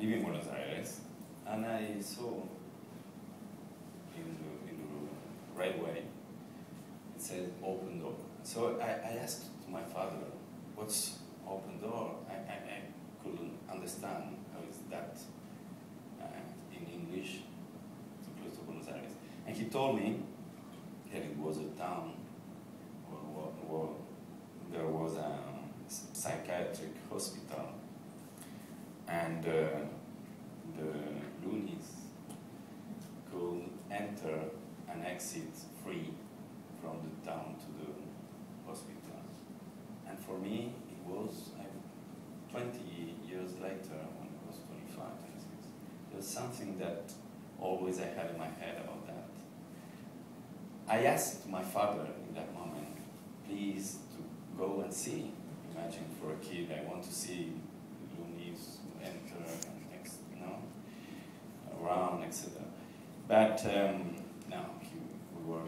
living in Buenos Aires, and I saw in the railway, it said open door. So I asked my father, what's open door? I couldn't understand how is that in English so close to Buenos Aires. And he told me that it was a town where there was a psychiatric hospital, and the loonies could enter and exit free from the town to the hospital. And for me, it was 20 years later, when I was 25, 26, there's something that always I had in my head about that. I asked my father in that moment, please, to go and see. Imagine for a kid, I want to see loonies enter and around, etc. But no, we were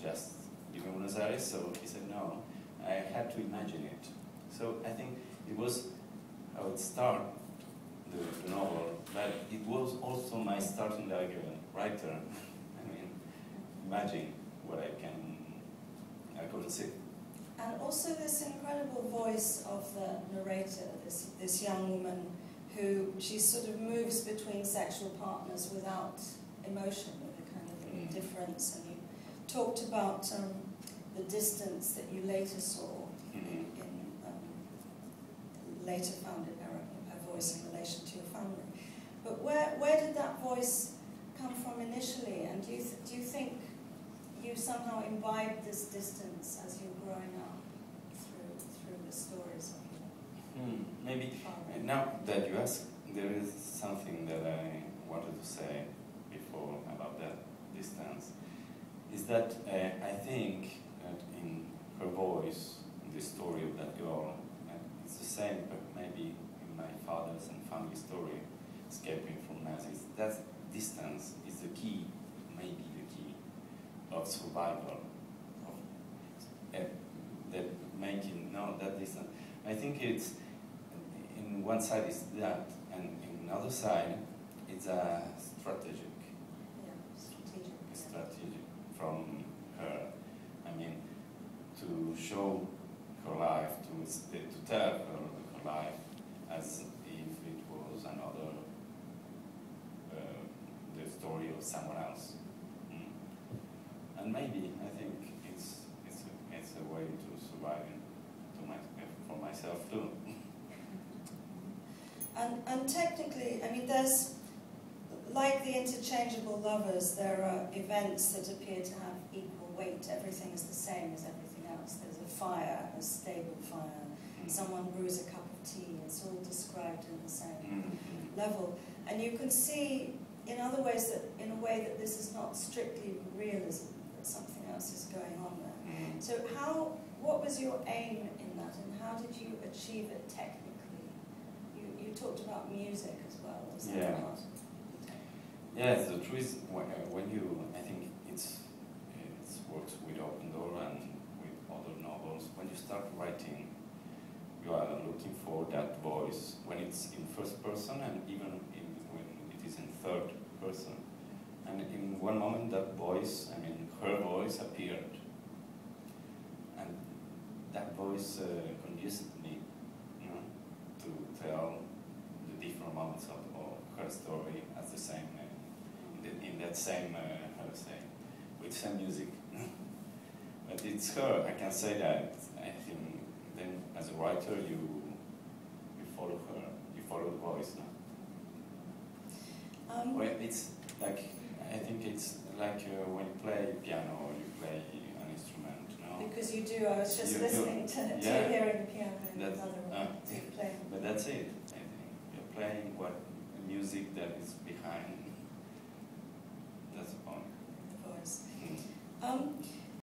just living in Buenos Aires, so he said no. I had to imagine it. So I think it was how it started, the novel, but it was also my starting like a writer. I mean, imagine what I couldn't see. And also this incredible voice of the narrator, this young woman who she sort of moves between sexual partners without emotion, with a kind of indifference. And you talked about the distance that you later saw later found in her voice in relation to your family. But where did that voice come from initially? And do you think you somehow imbibed this distance as you were growing up through the stories of your maybe. father? Now that you ask, there is something that I wanted to say before about that distance. Is that I think that in her voice, in the story of that girl, it's the same, but maybe in my father's and family story, escaping from Nazis, that distance is the key, maybe the key, of survival, of that making, no, that distance. I think it's, in one side is that, and in the other side, it's a strategic from her. I mean, to show her life, to tell her life as if it was another, the story of someone else. And maybe I think it's a way to survive for myself too. And technically, I mean, there's, like the interchangeable lovers, there are events that appear to have equal weight. Everything is the same as everything else. There's a fire, a stable fire. Someone brews a cup of tea. It's all described in the same level. And you can see, in other ways, that in a way that this is not strictly realism, that something else is going on there. So what was your aim in that, and how did you achieve it technically? You talked about music as well. Was that part of it? Yes, the truth is, when you, I think it works with Open Door and with other novels, when you start writing, you are looking for that voice, when it's in first person and even when it is in third person. And in one moment that voice, I mean her voice appeared. And that voice conduced me to tell the different moments of her story as the same, in that same, how to say, with same music. But it's her, I can say that. I think then as a writer you follow her, you follow the voice. No? Well, it's like, I think it's like when you play piano or you play an instrument, no? Because you do, I was just listening to you hearing the piano in another way. But that's it, I think. You're playing what music that is behind. That's the point. The voice.